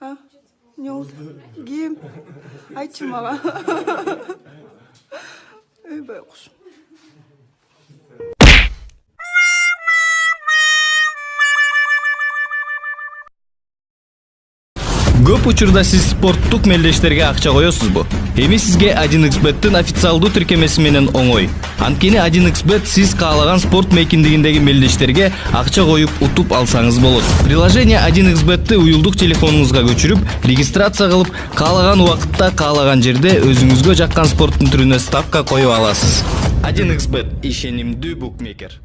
А? Не oldu? Ким? Айтчы мага. Байкуш. Көп учурда сиз спорттук мелдештерге акча коесузбу? Эми сизге 1xBet'тин официалдуу тиркемеси менен оңой. Анткени 1xBet сиз каалаган спорт мейкиндигиндеги мелдештерге акча коюп утуп алсаңыз болот. Приложение 1xBet'ти уюлдук телефонуңузга көчүрүп, регистрация кылып, каалаган убакытта, каалаган жерде өзүңүзгө жаккан спорттун түрүнө ставка коюп аласыз. 1xBet — ишенимдүү букмекер.